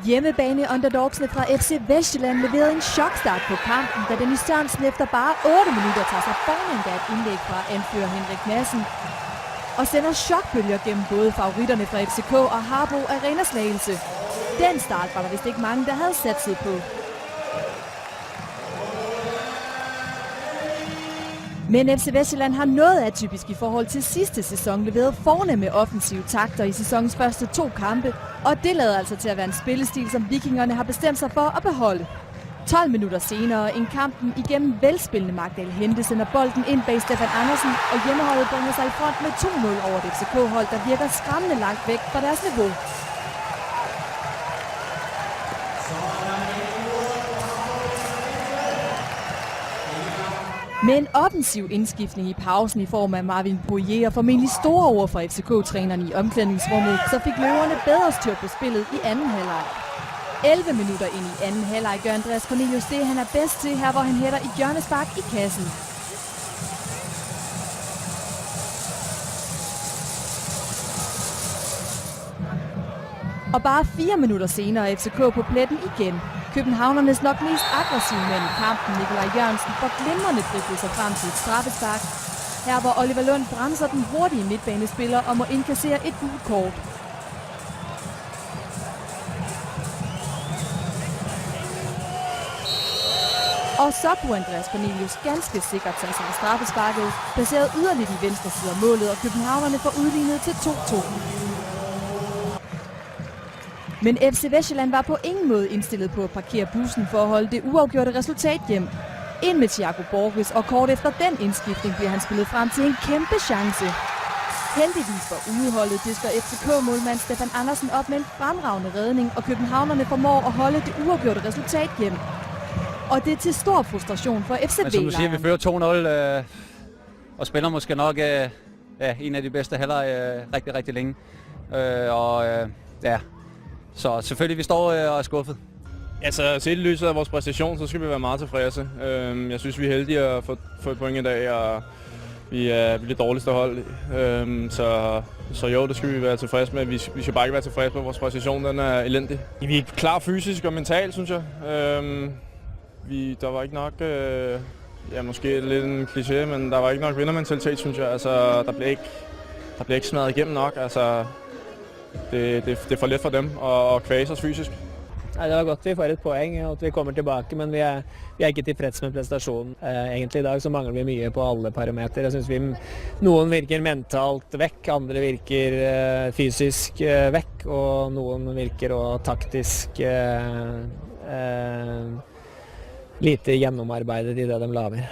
Hjemmebane-underdogsene fra FC Vestsjælland leverede en chokstart på kampen, da Dennis Sørensen efter bare 8 minutter tager sig foran endda et indlæg fra anfører Henrik Madsen og sender chokbølger gennem både favoritterne fra FCK og Harbo Arena Slagelse. Den start var der vist ikke mange, der havde satset på. Men FC Vestsjælland har noget atypisk i forhold til sidste sæson leveret fornemme offensive takter i sæsonens første 2 kampe, og det lader altså til at være en spillestil, som vikingerne har bestemt sig for at beholde. 12 minutter senere en kampen igennem velspillende Magdal Hente sender bolden ind bag Stefan Andersen, og hjemmeholdet bringer sig i front med 2-0 over et FCK-hold, der virker skræmmende langt væk fra deres niveau. Med en offensiv indskiftning i pausen i form af Marvin Boyer og formentlig store ord fra FCK-træneren i omklædningsrummet, så fik løverne bedre styr på spillet i anden halvleg. 11 minutter ind i anden halvleg gør Andreas Cornelius det, han er bedst til her, hvor han hætter i hjørnespark i kassen. Og bare 4 minutter senere er FCK på pletten igen. Københavnernes nok mest aggressive mand i kampen, Nikolaj Jørgensen, får glimrende driblet sig frem til et straffespark. Her hvor Oliver Lund bremser den hurtige midtbanespiller og må indkassere et gult kort. Og så kunne Andreas Cornelius ganske sikkert tage sig af straffesparket, placeret yderligt i venstre side af målet, og københavnerne får udlignet til 2-2. Men FC Vestsjælland var på ingen måde indstillet på at parkere bussen for at holde det uafgjorte resultat hjem. Ind med Thiago Borges, og kort efter den indskiftning bliver han spillet frem til en kæmpe chance. Heldigvis for udeholdet disker FCK-målmand Stefan Andersen op med en fremragende redning, og københavnerne formår at holde det uafgjorte resultat hjem. Og det er til stor frustration for FC Vestsjælland. Som du siger, vi fører 2-0 og spiller måske nok en af de bedste halvleg rigtig længe. Så selvfølgelig, vi står og er skuffet. Altså, set i lyset af vores præstation, så skal vi være meget tilfredse. Jeg synes, vi er heldige at få et point i dag, og vi er det dårligste hold. Så jo, det skal vi være tilfredse med. Vi skal bare ikke være tilfredse med vores præstation, den er elendig. Vi er klar fysisk og mentalt, synes jeg. Der var ikke nok, måske lidt en kliché, men der var ikke nok vindermentalitet, synes jeg. Altså, der blev ikke smadret igennem nok. Altså, det er for let for dem at kvæse os fysisk. Nei, det var godt vi får et poeng og at vi kommer tilbake, men vi er ikke tilfreds med prestasjonen. Egentlig i dag så mangler vi mye på alle parametre. Jeg synes noen virker mentalt vekk, andre virker fysisk vekk, og noen virker også taktisk lite gjennomarbeidet i det de lager.